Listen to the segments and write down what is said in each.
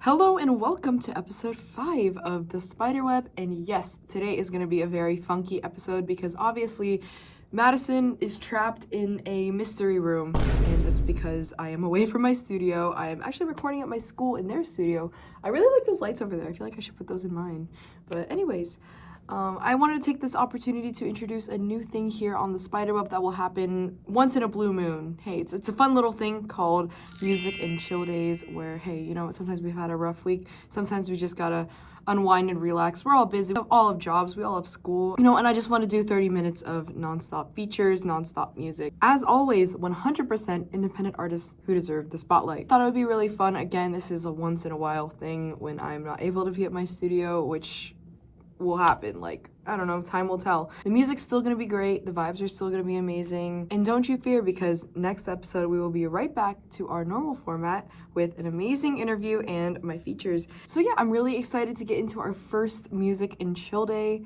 Hello and welcome to episode 5 of the Spiderweb, and yes, today is going to be a very funky episode because obviously Madison is trapped in a mystery room, and that's because I am away from my studio. I am actually recording at my school in their studio. I really like those lights over there. I feel like I should put those in mine. But anyways, I wanted to take this opportunity to introduce a new thing here on the Spiderweb that will happen once in a blue moon. Hey, it's a fun little thing called Music and Chill Days where, hey, you know what, sometimes we've had a rough week. Sometimes we just gotta unwind and relax. We're all busy. We all have jobs. We all have school. You know, and I just want to do 30 minutes of nonstop features, nonstop music. As always, 100% independent artists who deserve the spotlight. Thought it would be really fun. Again, this is a once in a while thing when I'm not able to be at my studio, which will happen. Like, I don't know, time will tell. The music's still gonna be great, the vibes are still gonna be amazing, and don't you fear, because next episode we will be right back to our normal format with an amazing interview and my features. So yeah, I'm really excited to get into our first music and chill day,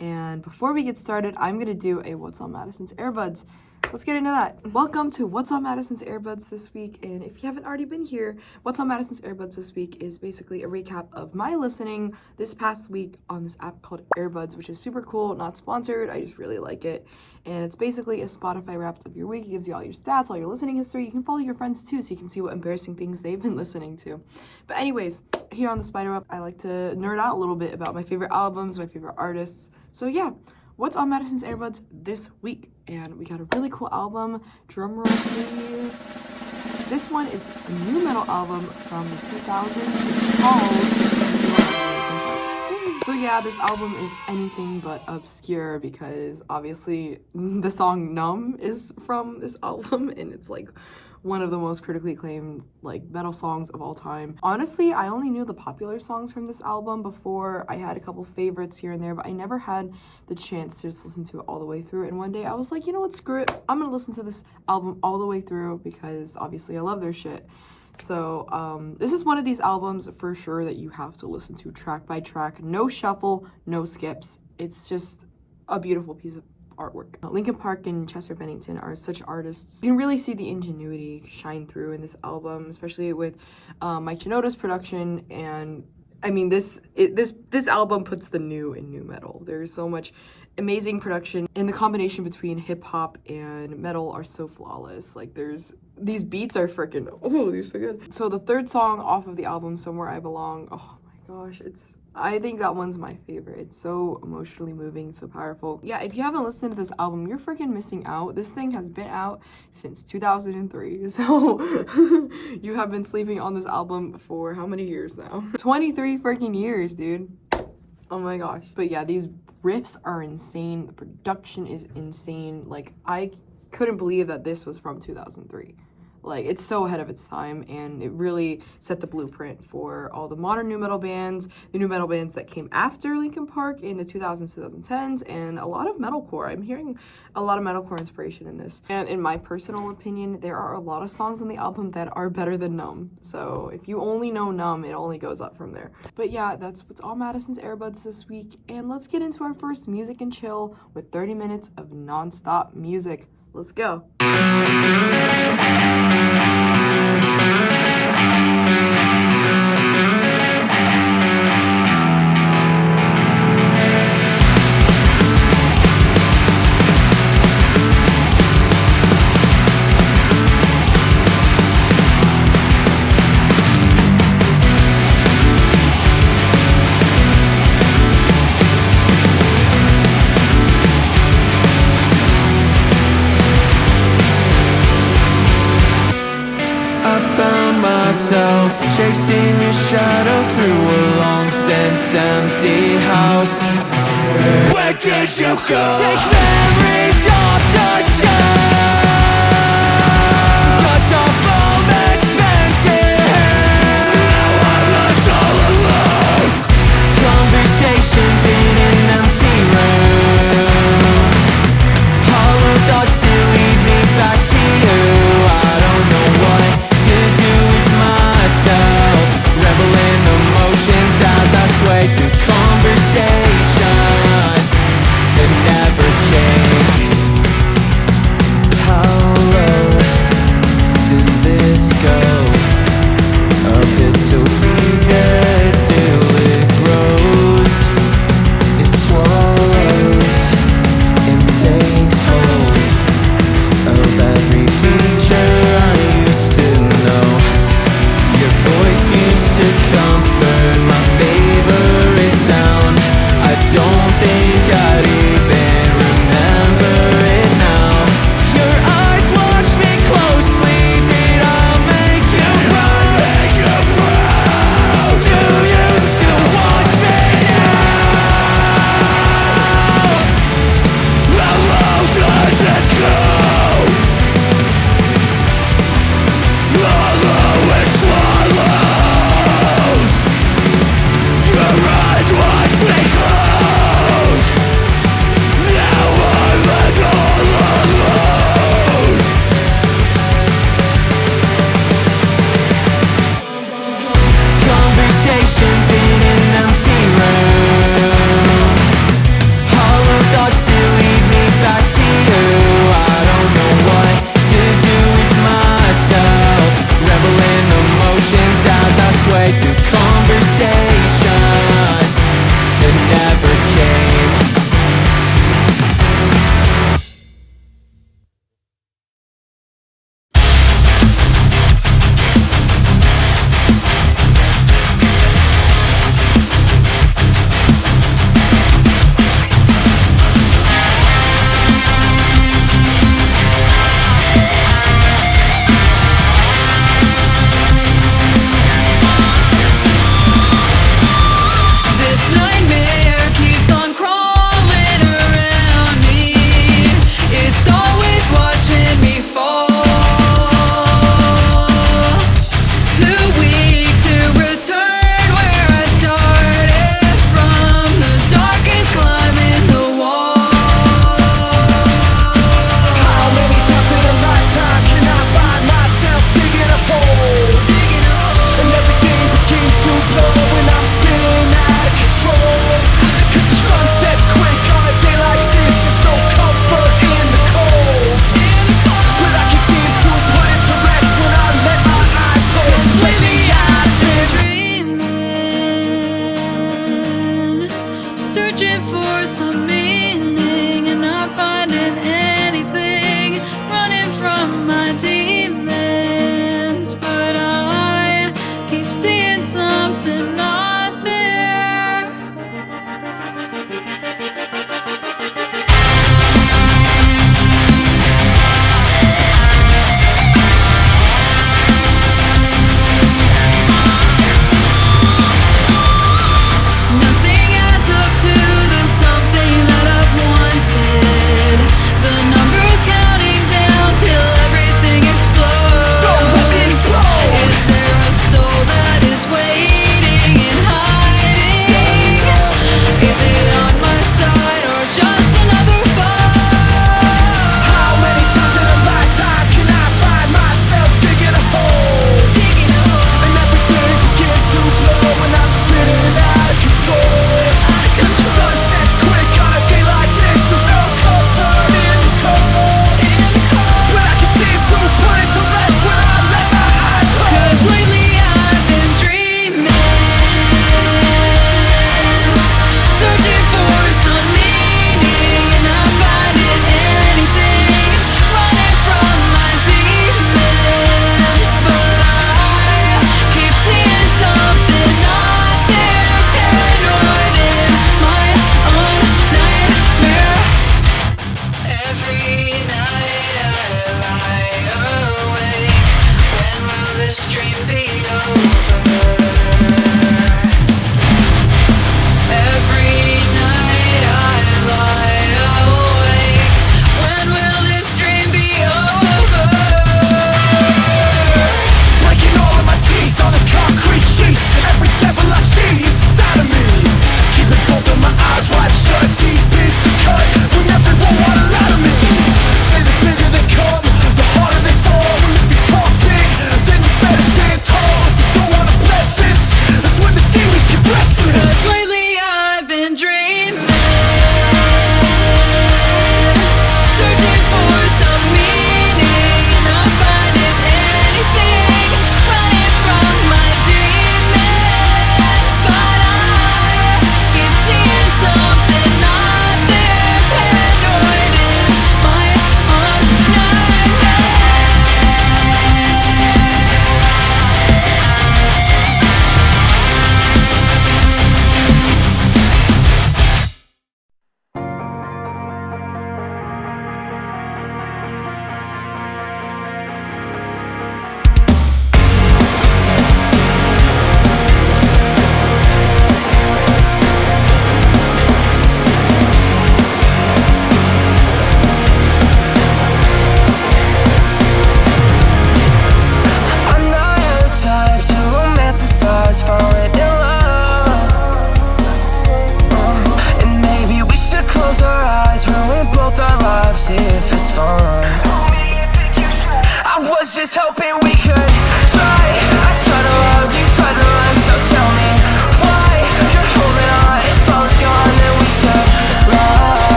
and before we get started, I'm gonna do a What's on Madison's Earbuds. Let's get into that. Welcome to What's on Madison's Earbuds this week, and if you haven't already been here, What's on Madison's Earbuds this week is basically a recap of my listening this past week on this app called Earbuds, which is super cool, not sponsored, I just really like it. And it's basically a Spotify wrapped of your week. It gives you all your stats, all your listening history. You can follow your friends too, so you can see what embarrassing things they've been listening to. But anyways, here on the Spiderweb, I like to nerd out a little bit about my favorite albums, my favorite artists. So yeah, What's on Madison's Earbuds this week? And we got a really cool album. Drum roll, please. This one is a new metal album from the 2000s. It's called... So yeah, this album is anything but obscure because obviously the song Numb is from this album, and it's like one of the most critically acclaimed like metal songs of all time. Honestly, I only knew the popular songs from this album before. I had a couple favorites here and there, but I never had the chance to just listen to it all the way through. And one day I was like, you know what, screw it. I'm gonna listen to this album all the way through because obviously I love their shit. So this is one of these albums for sure that you have to listen to track by track. No shuffle, no skips. It's just a beautiful piece of artwork. Linkin Park and Chester Bennington are such artists. You can really see the ingenuity shine through in this album, especially with Mike Shinoda's production. And I mean, this album puts the new in new metal. There's so much amazing production, and the combination between hip hop and metal are so flawless. Like these beats are freaking, oh, they're so good. So the third song off of the album, Somewhere I Belong, oh my gosh, I think that one's my favorite. It's so emotionally moving, so powerful. Yeah, if you haven't listened to this album, you're freaking missing out. This thing has been out since 2003, so you have been sleeping on this album for how many years now? 23 freaking years, dude. Oh my gosh. But yeah, these riffs are insane. The production is insane. Like, I couldn't believe that this was from 2003. Like, it's so ahead of its time, and it really set the blueprint for all the modern new metal bands, the new metal bands that came after Linkin Park in the 2000s, 2010s, and a lot of metalcore. I'm hearing a lot of metalcore inspiration in this. And in my personal opinion, there are a lot of songs on the album that are better than Numb. So if you only know Numb, it only goes up from there. But yeah, that's what's on Madison's Earbuds this week, and let's get into our first music and chill with 30 minutes of non-stop music. Let's go. Chasing your shadow through a long since empty house. Where did you go? Take memories off the shelf. Dust off moments spent in hell. Now I'm left all alone. Conversations in an empty room. Hollow thoughts to lead me back to you. I don't know what to do with myself, revel in emotions as I sway through conversations that never came. to comfort my favorite sound. I don't think I'd even remember it now. Your eyes watch me closely. Did I make you proud? Do you still watch me now? How low does this go? Although it swallows, your eyes watch me close. Now I'm left all alone. Conversations in an empty room. Hollow thoughts still lead me back to you. I don't know what to do with myself. Revel in emotions as I sway through conversations that never came. This nightmare keeps on crawling around me. It's always watching me fall. Too weak to return where I started from. The darkest climbing the wall. How many times in a lifetime can I find myself digging a hole? And everything begins to blow when I'm spinning out of control. Cause the sun sets quick on a day like this. There's no comfort in the cold. But I can seem to put it to rest when I let my eyes close. Lately I've been dreaming, searching for some meaning, and not finding anything, running from my demons. But I keep seeing something not there. Nothing adds up to the something that I've wanted. The numbers counting down till everything explodes. So let me explode. Is there a soul that is waiting and hiding? Is it on my side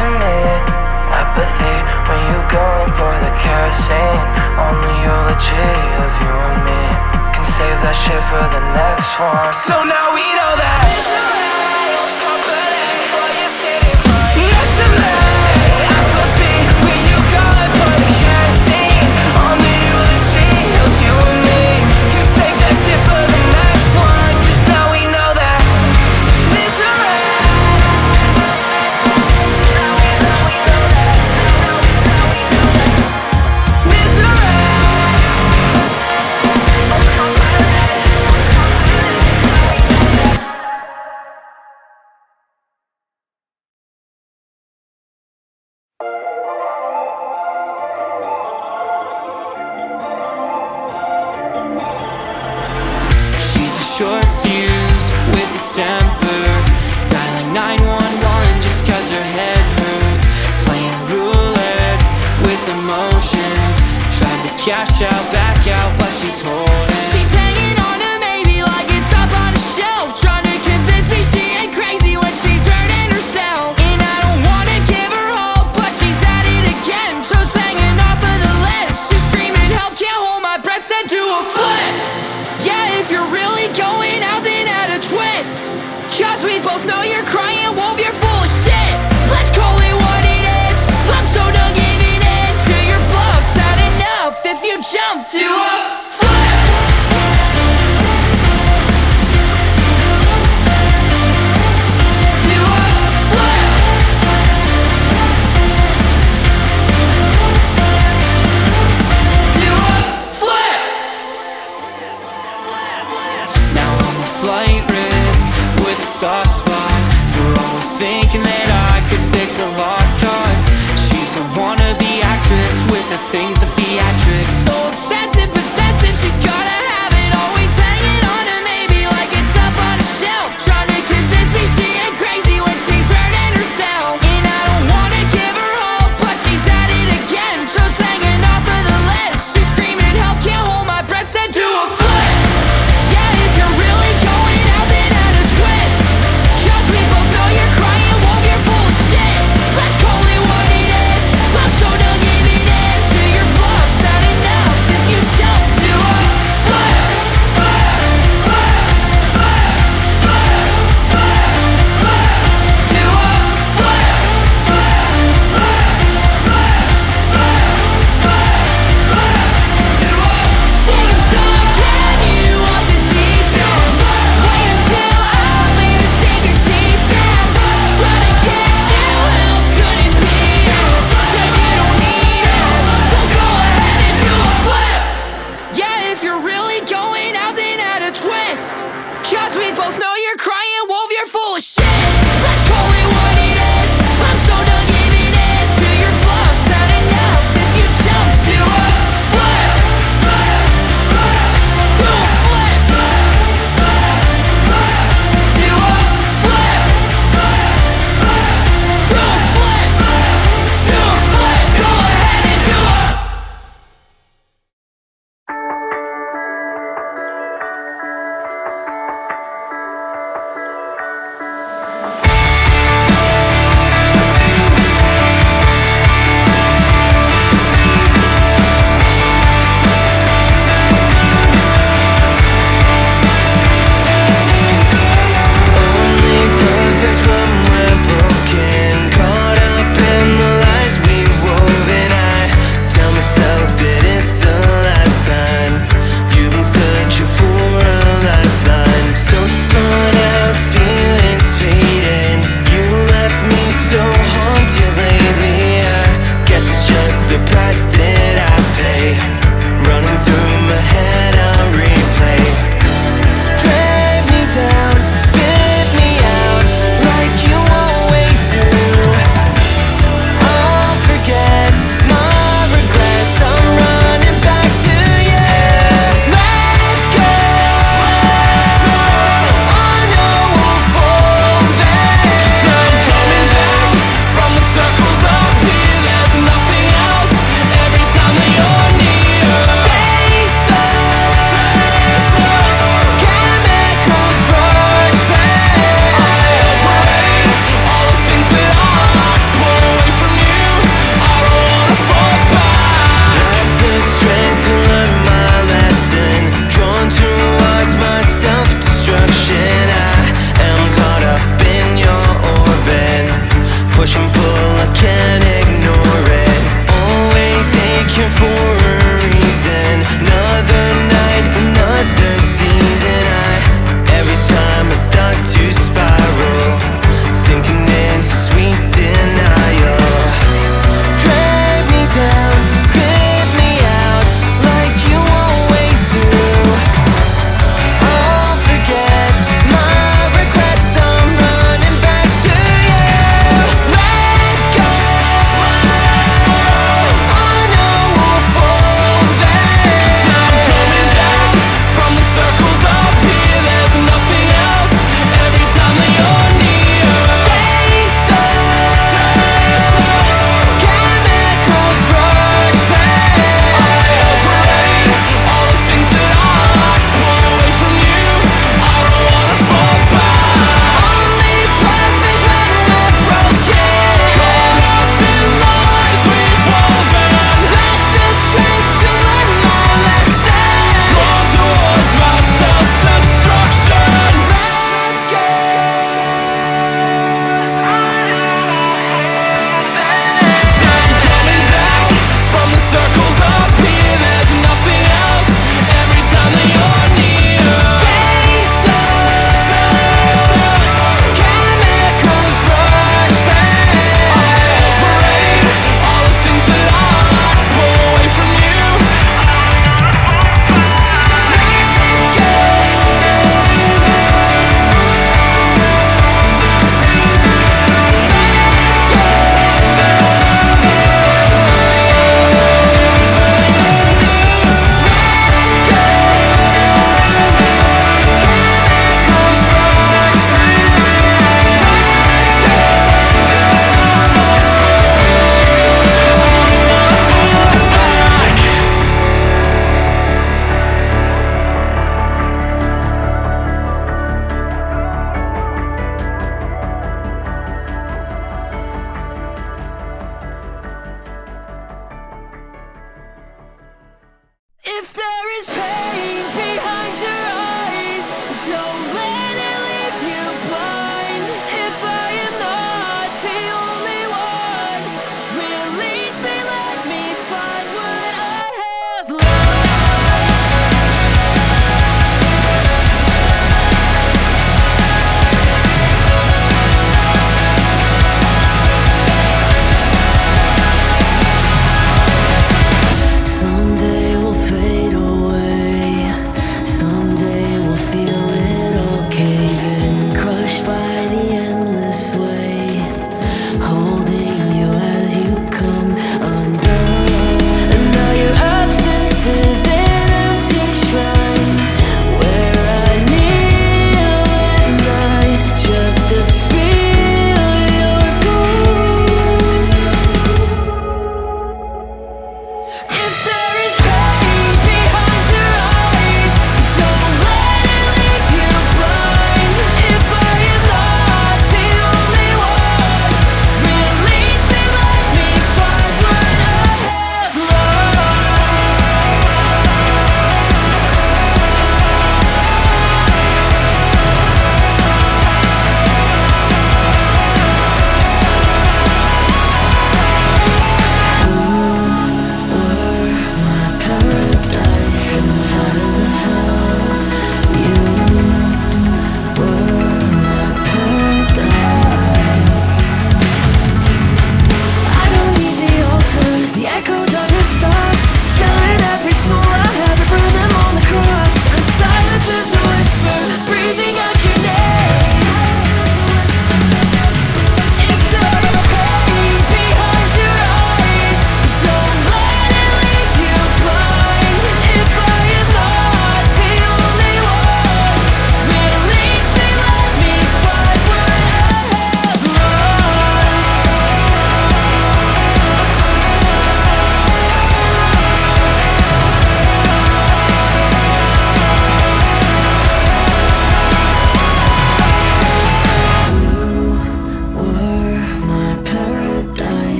to me. Apathy when you go and pour the kerosene on the eulogy of you and me. Can save that shit for the next one. So now we know that while you're sitting right next to me. Apathy when you go and pour the kerosene on the eulogy of you and me. Can save that shit for the next one. Cause now we know that misery. She's a short fuse with a temper, dialing 911 just cause her head hurts. Playing roulette with emotions, trying to cash out, back out, but she's holding. She's hanging on to maybe like it's up on a shelf, trying to convince me she ain't crazy when she's hurting herself. And I don't wanna give her hope, but she's at it again. Toes hanging off of the ledge, she's screaming help, can't hold my breath, said do a flip. Yeah, if you're really going out, then add a twist. Cause we both know you're crying wolf, you're full of shit. Let's call it what it is. I'm so done giving in to your bluff. Sad enough if you jump to a flip.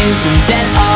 isn't that all?